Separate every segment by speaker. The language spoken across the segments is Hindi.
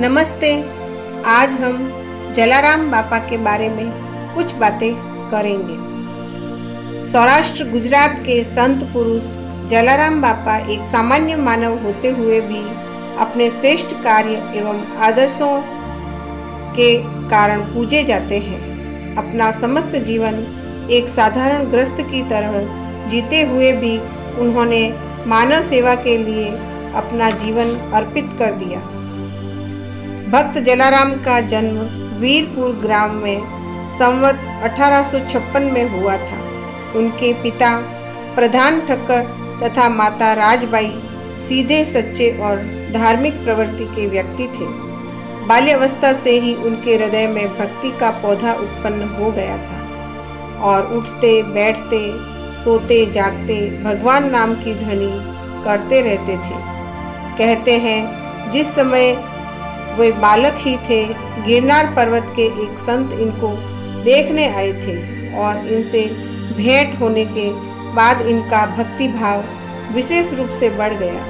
Speaker 1: नमस्ते। आज हम जलाराम बापा के बारे में कुछ बातें करेंगे। सौराष्ट्र गुजरात के संत पुरुष जलाराम बापा एक सामान्य मानव होते हुए भी अपने श्रेष्ठ कार्य एवं आदर्शों के कारण पूजे जाते हैं। अपना समस्त जीवन एक साधारण गृहस्थ की तरह जीते हुए भी उन्होंने मानव सेवा के लिए अपना जीवन अर्पित कर दिया। भक्त जलाराम का जन्म वीरपुर ग्राम में संवत 1856 में हुआ था। उनके पिता प्रधान ठक्कर तथा माता राजबाई सीधे सच्चे और धार्मिक प्रवृत्ति के व्यक्ति थे। बाल्यावस्था से ही उनके हृदय में भक्ति का पौधा उत्पन्न हो गया था और उठते बैठते सोते जागते भगवान नाम की ध्वनि करते रहते थे। कहते हैं जिस समय वे बालक ही थे, गिरनार पर्वत के एक संत इनको देखने आए थे और इनसे भेंट होने के बाद इनका भक्ति भाव विशेष रूप से बढ़ गया।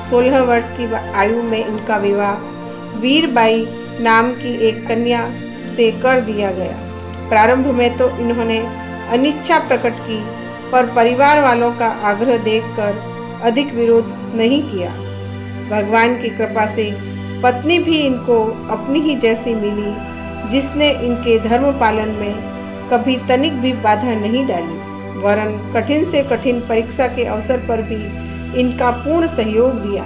Speaker 1: 16 वर्ष की आयु में इनका विवाह वीरबाई नाम की एक कन्या से कर दिया गया। प्रारंभ में तो इन्होंने अनिच्छा प्रकट की, पर परिवार वालों का आग्रह देखकर अधिक विरोध नहीं किया। भगवान की कृपा से पत्नी भी इनको अपनी ही जैसी मिली, जिसने इनके धर्म पालन में कभी तनिक भी बाधा नहीं डाली, वरन कठिन से कठिन परीक्षा के अवसर पर भी इनका पूर्ण सहयोग दिया।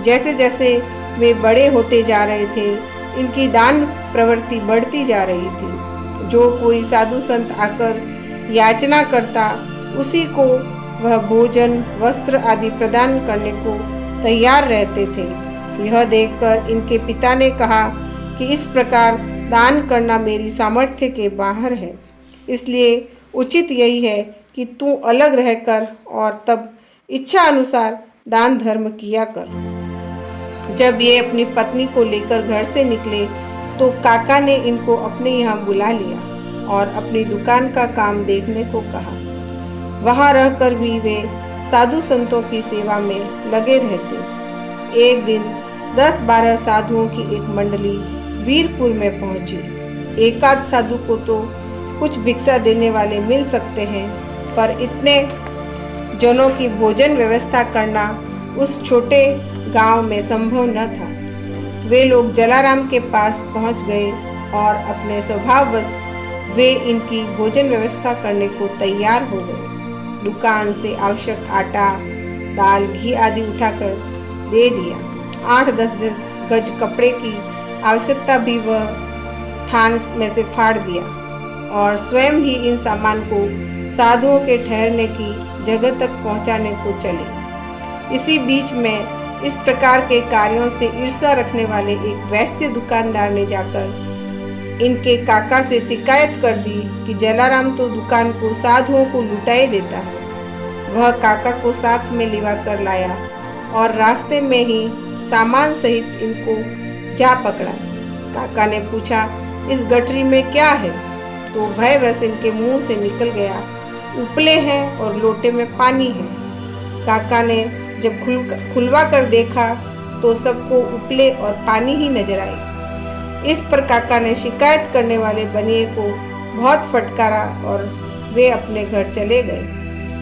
Speaker 1: जैसे जैसे वे बड़े होते जा रहे थे, इनकी दान प्रवृत्ति बढ़ती जा रही थी। जो कोई साधु संत आकर याचना करता, उसी को वह भोजन वस्त्र आदि प्रदान करने को तैयार रहते थे। यह देखकर इनके पिता ने कहा कि इस प्रकार दान करना मेरी सामर्थ्य के बाहर है, इसलिए उचित यही है कि तू अलग रहकर और तब इच्छा अनुसार दान धर्म किया कर। जब ये अपनी पत्नी को लेकर घर से निकले तो काका ने इनको अपने यहाँ बुला लिया और अपनी दुकान का काम देखने को कहा। वहाँ रहकर भी वे साधु संतों की सेवा में लगे रहते। एक दिन 10-12 साधुओं की एक मंडली वीरपुर में पहुंची। एकाध साधु को तो कुछ भिक्षा देने वाले मिल सकते हैं, पर इतने जनों की भोजन व्यवस्था करना उस छोटे गांव में संभव न था। वे लोग जलाराम के पास पहुंच गए और अपने स्वभाववश वे इनकी भोजन व्यवस्था करने को तैयार हो गए। दुकान से आवश्यक आटा, दाल, घी आदि उठाकर दे दिया। 8-10 गज कपड़े की आवश्यकता भी वह थान में से फाड़ दिया और स्वयं ही इन सामान को साधुओं के ठहरने की जगह तक पहुंचाने को चले। इसी बीच में इस प्रकार के कार्यों से ईर्ष्या रखने वाले एक वैश्य दुकानदार ने जाकर इनके काका से शिकायत कर दी कि जलाराम तो दुकान को साधुओं को लुटाए देता है। वह काका को साथ में लिवा कर लाया और रास्ते में ही सामान सहित इनको जा पकड़ा। काका ने पूछा, इस गठरी में क्या है? तो भयवश इनके मुंह से निकल गया, उपले हैं और लोटे में पानी है। काका ने जब खुलवा कर देखा तो सबको उपले और पानी ही नजर आई। इस पर काका ने शिकायत करने वाले बनिए को बहुत फटकारा और वे अपने घर चले गए।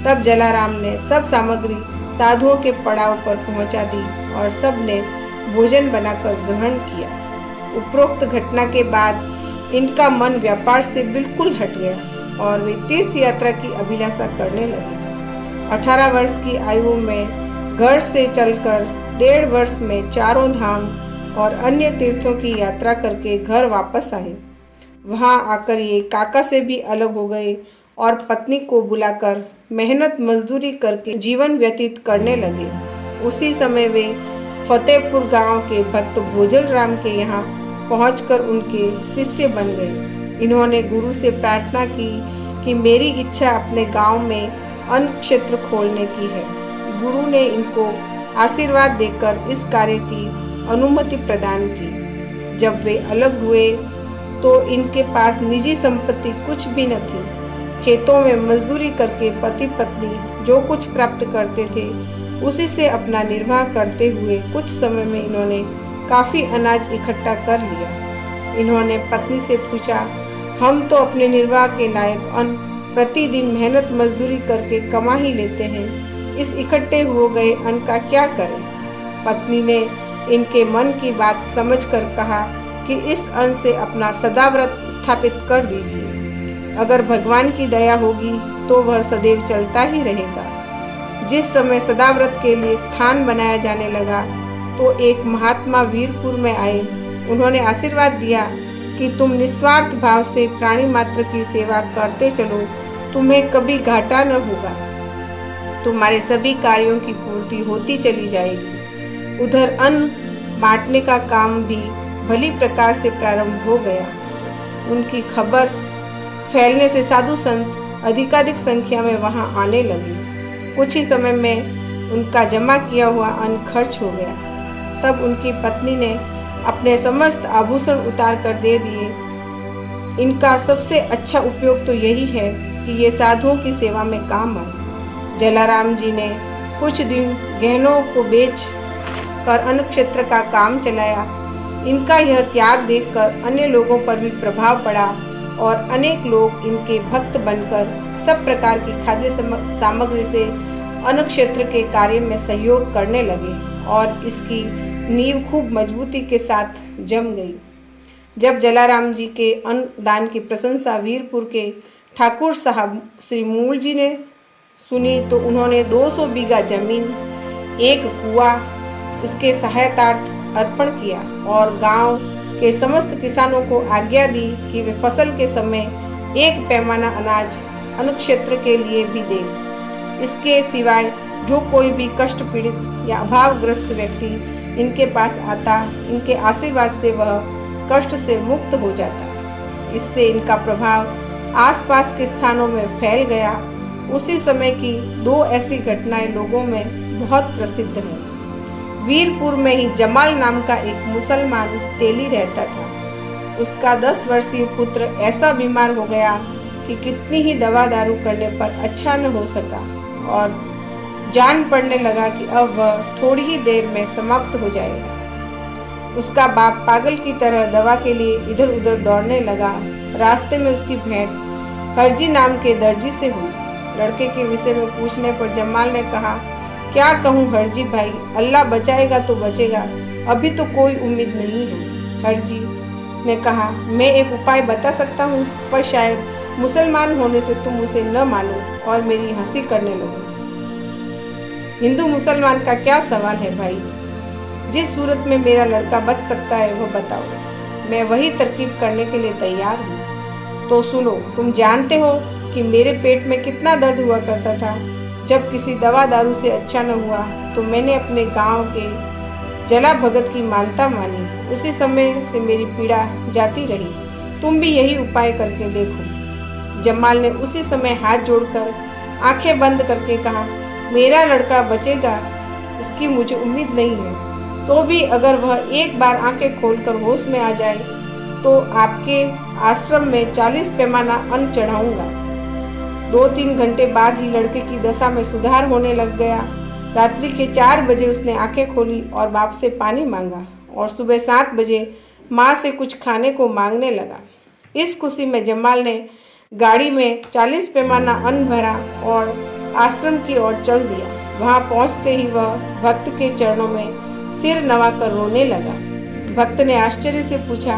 Speaker 1: तब जलाराम ने सब सामग्री साधुओं के पड़ाव पर पहुंचा दी और सब ने भोजन बनाकर ग्रहण किया। उपरोक्त घटना के बाद इनका मन व्यापार से बिल्कुल हट गया और वे तीर्थ यात्रा की अभिलाषा करने लगे। 18 वर्ष की आयु में घर से चलकर 1.5 वर्ष में चारों धाम और अन्य तीर्थों की यात्रा करके घर वापस आए। वहां आकर ये काका से भी अलग हो गए और पत्नी को बुलाकर मेहनत मजदूरी करके जीवन व्यतीत करने लगे। उसी समय वे फतेहपुर गांव के भक्त भोजल राम के यहाँ पहुंचकर उनके शिष्य बन गए। इन्होंने गुरु से प्रार्थना की कि मेरी इच्छा अपने गांव में अन्न क्षेत्र खोलने की है। गुरु ने इनको आशीर्वाद देकर इस कार्य की अनुमति प्रदान की। जब वे अलग हुए तो इनके पास निजी संपत्ति कुछ भी न थी। खेतों में मजदूरी करके पति पत्नी जो कुछ प्राप्त करते थे, उसी से अपना निर्वाह करते हुए कुछ समय में इन्होंने काफ़ी अनाज इकट्ठा कर लिया। इन्होंने पत्नी से पूछा, हम तो अपने निर्वाह के लायक अन्न प्रतिदिन मेहनत मजदूरी करके कमा ही लेते हैं, इस इकट्ठे हो गए अन्न का क्या करें? पत्नी ने इनके मन की बात समझकर कहा कि इस अन्न से अपना सदाव्रत स्थापित कर दीजिए। अगर भगवान की दया होगी तो वह सदैव चलता ही रहेगा। जिस समय सदाव्रत के लिए स्थान बनाया जाने लगा तो एक महात्मा वीरपुर में आए। उन्होंने आशीर्वाद दिया कि तुम निस्वार्थ भाव से प्राणी मात्र की सेवा करते चलो, तुम्हें कभी घाटा न होगा, तुम्हारे सभी कार्यों की पूर्ति होती चली जाएगी। उधर अन्न बांटने का काम भी भली प्रकार से प्रारंभ हो गया। उनकी खबर फैलने से साधु संत अधिकाधिक संख्या में वहां आने लगे। कुछ ही समय में उनका जमा किया हुआ अन्न खर्च हो गया। तब उनकी पत्नी ने अपने समस्त आभूषण उतार कर दे दिए। इनका सबसे अच्छा उपयोग तो यही है कि ये साधुओं की सेवा में काम आए। जलाराम जी ने कुछ दिन गहनों को बेच कर अन्न क्षेत्र का काम चलाया। इनका यह त्याग देखकर अन्य लोगों पर भी प्रभाव पड़ा और अनेक लोग इनके भक्त बनकर सब प्रकार की खाद्य सामग्री से अन्न क्षेत्र के कार्य में सहयोग करने लगे और इसकी नींव खूब मजबूती के साथ जम गई। जब जलाराम जी के अन्न दान की प्रशंसा वीरपुर के ठाकुर साहब श्री मूल जी ने सुनी तो उन्होंने 200 बीघा जमीन, एक कुआं उसके सहायतार्थ अर्पण किया और गांव के समस्त किसानों को आज्ञा दी कि वे फसल के समय एक पैमाना अनाज अन्न क्षेत्र के लिए भी दें। इसके सिवाय जो कोई भी कष्ट पीड़ित या अभावग्रस्त व्यक्ति इनके पास आता, इनके आशीर्वाद से वह कष्ट से मुक्त हो जाता। इससे इनका प्रभाव आसपास के स्थानों में फैल गया। उसी समय की 2 ऐसी घटनाएं लोगों में बहुत प्रसिद्ध हैं। वीरपुर में ही जमाल नाम का एक मुसलमान तेली रहता था। उसका 10 वर्षीय पुत्र ऐसा बीमार हो गया कि कितनी ही दवा दारू करने पर अच्छा न हो सका और जान पड़ने लगा कि अब वह थोड़ी ही देर में समाप्त हो जाएगा। उसका बाप पागल की तरह दवा के लिए इधर उधर दौड़ने लगा। रास्ते में उसकी भेंट हरजी नाम के दर्जी से हुई। लड़के के विषय में पूछने पर जमाल ने कहा, क्या कहूँ हरजी भाई, अल्लाह बचाएगा तो बचेगा, अभी तो कोई उम्मीद नहीं है। हरजी ने कहा, मैं एक उपाय बता सकता हूँ, पर शायद मुसलमान होने से तुम उसे न मानो और मेरी हंसी करने लगो। हिंदू मुसलमान का क्या सवाल है भाई, जिस सूरत में मेरा लड़का बच सकता है वह बताओ, मैं वही तरकीब करने के लिए तैयार हूँ। तो सुनो, तुम जानते हो कि मेरे पेट में कितना दर्द हुआ करता था। जब किसी दवा दारू से अच्छा न हुआ तो मैंने अपने गांव के जला भगत की मानता मानी। उसी समय से मेरी पीड़ा जाती रही। तुम भी यही उपाय करके देखो। जमाल ने उसी समय हाथ जोड़कर आंखें बंद करके कहा, मेरा लड़का बचेगा उसकी मुझे उम्मीद नहीं है, तो भी अगर वह एक बार आंखें खोलकर होश में आ जाए तो आपके आश्रम में 40 पैमाना अन्न चढ़ाऊंगा। 2-3 घंटे बाद ही लड़के की दशा में सुधार होने लग गया। रात्रि के 4 बजे उसने आंखें खोली और बाप से पानी मांगा और सुबह 7 बजे माँ से कुछ खाने को मांगने लगा। इस खुशी में जमाल ने गाड़ी में 40 पैमाना अन्न भरा और आश्रम की ओर चल दिया। वहां पहुंचते ही वह भक्त के चरणों में सिर नवाकर रोने लगा। भक्त ने आश्चर्य से पूछा,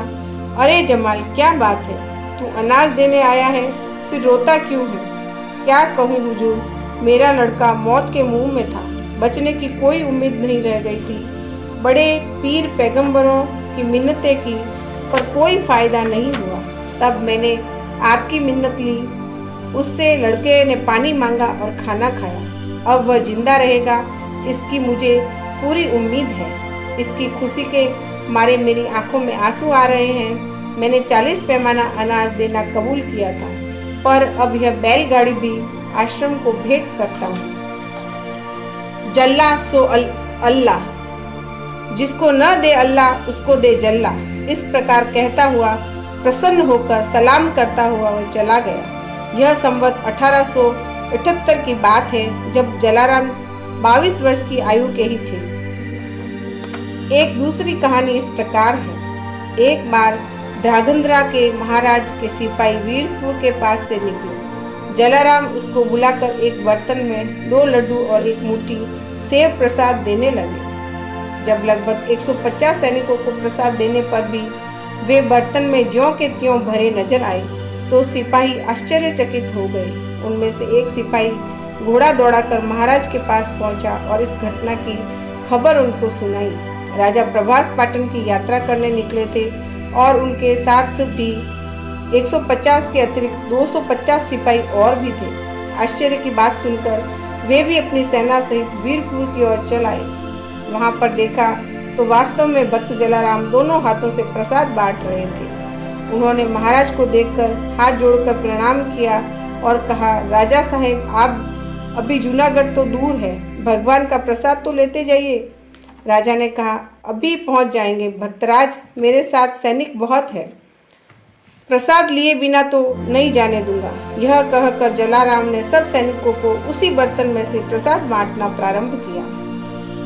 Speaker 1: अरे जमाल, क्या बात है, तू अनाज देने आया है, फिर रोता क्यों है? क्या कहूँ हुजूर, मेरा लड़का मौत के मुंह में था, बचने की कोई उम्मीद नहीं रह गई थी। बड़े पीर पैगंबरों की मिन्नतें की पर कोई फायदा नहीं हुआ। तब मैंने आपकी मिन्नत ली, उससे लड़के ने पानी मांगा और खाना खाया। अब वह जिंदा रहेगा इसकी मुझे पूरी उम्मीद है। इसकी खुशी के मारे मेरी आंखों में आंसू आ रहे हैं। मैंने 40 पैमाना अनाज देना कबूल किया था, पर अब यह बैलगाड़ी भी आश्रम को भेंट करता हूँ। जल्ला सो अल्लाह, जिसको न दे अल्लाह उसको दे जल्ला। इस प्रकार कहता हुआ प्रसन्न होकर सलाम करता हुआ वह चला गया। यह संवत 1878 की बात है, जब जलाराम 22 वर्ष की आयु के ही थे। एक दूसरी कहानी इस प्रकार है। एक बार ध्रांगध्रा के महाराज के सिपाही वीरपुर के पास से निकले। जलाराम उसको बुलाकर एक बर्तन में 2 लड्डू और एक मुट्ठी सेव प्रसाद देने लगे। जब लगभग 150 सैनिकों को प्रसाद देने पर भी वे बर्तन में ज्यों के त्यों भरे नजर आए तो सिपाही आश्चर्यचकित हो गए। उनमें से एक सिपाही घोड़ा दौड़ाकर महाराज के पास पहुंचा और इस घटना की खबर उनको सुनाई। राजा प्रभास पाटन की यात्रा करने निकले थे और उनके साथ भी 150 के अतिरिक्त 250 सिपाही और भी थे। आश्चर्य की बात सुनकर वे भी अपनी सेना सहित वीरपुर की ओर चल आए। वहां पर देखा तो वास्तव में भक्त जलाराम दोनों हाथों से प्रसाद बांट रहे थे। उन्होंने महाराज को देखकर हाथ जोड़कर प्रणाम किया और कहा, राजा साहेब, आप अभी जूनागढ़ तो दूर है, भगवान का प्रसाद तो लेते जाइए। राजा ने कहा, अभी पहुंच जाएंगे भक्तराज, मेरे साथ सैनिक बहुत है, प्रसाद लिए बिना तो नहीं जाने दूंगा। यह कहकर जलाराम ने सब सैनिकों को उसी बर्तन में से प्रसाद बांटना प्रारंभ किया।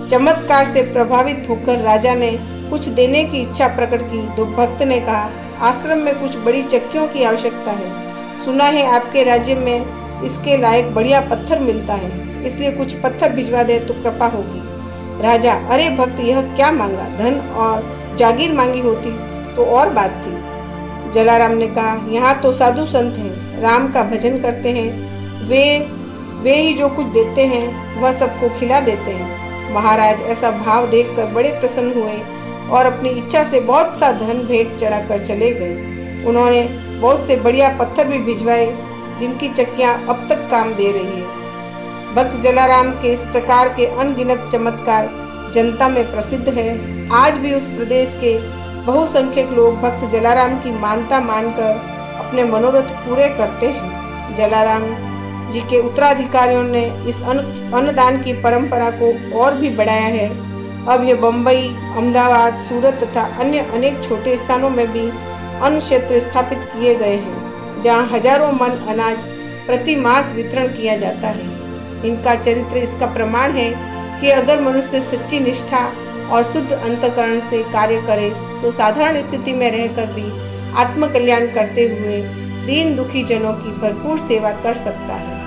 Speaker 1: चमत्कार से प्रभावित होकर राजा ने कुछ देने की इच्छा प्रकट की तो भक्त ने कहा, आश्रम में कुछ बड़ी चक्कियों की आवश्यकता है। सुना है आपके राज्य में इसके लायक बढ़िया पत्थर मिलता है, इसलिए कुछ पत्थर भिजवा दे तो कृपा होगी। राजा, अरे भक्त, यह क्या मांगा? धन और जागीर मांगी होती तो और बात थी। जलाराम ने कहा, यहाँ तो साधु संत हैं, राम का भजन करते हैं, वे ही जो कुछ देते हैं वह सबको खिला देते हैं। महाराज ऐसा भाव देखकर बड़े प्रसन्न हुए और अपनी इच्छा से बहुत सा धन भेंट चढ़ाकर चले गए। उन्होंने बहुत से बढ़िया पत्थर भी भिजवाए जिनकी चक्कियां अब तक काम दे रही है। भक्त जलाराम के इस प्रकार के अनगिनत चमत्कार जनता में प्रसिद्ध है। आज भी उस प्रदेश के बहुसंख्यक लोग भक्त जलाराम की मानता मानकर अपने मनोरथ पूरे करते हैं। जलाराम जी के उत्तराधिकारियों ने इस अन्नदान की परंपरा को और भी बढ़ाया है। अब ये बम्बई, अहमदाबाद, सूरत तथा अन्य अनेक छोटे स्थानों में भी अन्न क्षेत्र स्थापित किए गए हैं, जहां हजारों मन अनाज प्रति मास वितरण किया जाता है। इनका चरित्र इसका प्रमाण है कि अगर मनुष्य सच्ची निष्ठा और शुद्ध अंतःकरण से कार्य करे तो साधारण स्थिति में रहकर भी आत्मकल्याण करते हुए दीन दुखी जनों की भरपूर सेवा कर सकता है।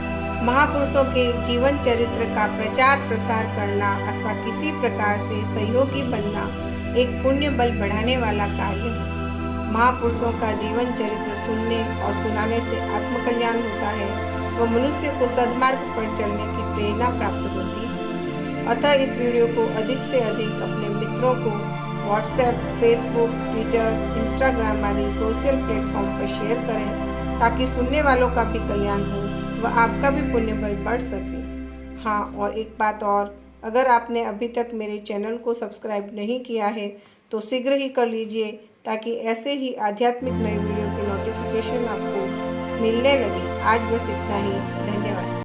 Speaker 1: महापुरुषों के जीवन चरित्र का प्रचार प्रसार करना अथवा किसी प्रकार से सहयोगी बनना एक पुण्य बल बढ़ाने वाला कार्य है। महापुरुषों का जीवन चरित्र सुनने और सुनाने से आत्मकल्याण होता है व मनुष्य को सद्मार्ग पर चलने की प्रेरणा प्राप्त होती है। अतः इस वीडियो को अधिक से अधिक अपने मित्रों को व्हाट्सएप, फेसबुक, ट्विटर, इंस्टाग्राम आदि सोशल प्लेटफॉर्म पर शेयर करें ताकि सुनने वालों का भी कल्याण हो व आपका भी पुण्य बल बढ़ सके। हाँ, और एक बात और, अगर आपने अभी तक मेरे चैनल को सब्सक्राइब नहीं किया है तो शीघ्र ही कर लीजिए ताकि ऐसे ही आध्यात्मिक नई वीडियो की नोटिफिकेशन आपको मिलने लगे। आज बस इतना ही।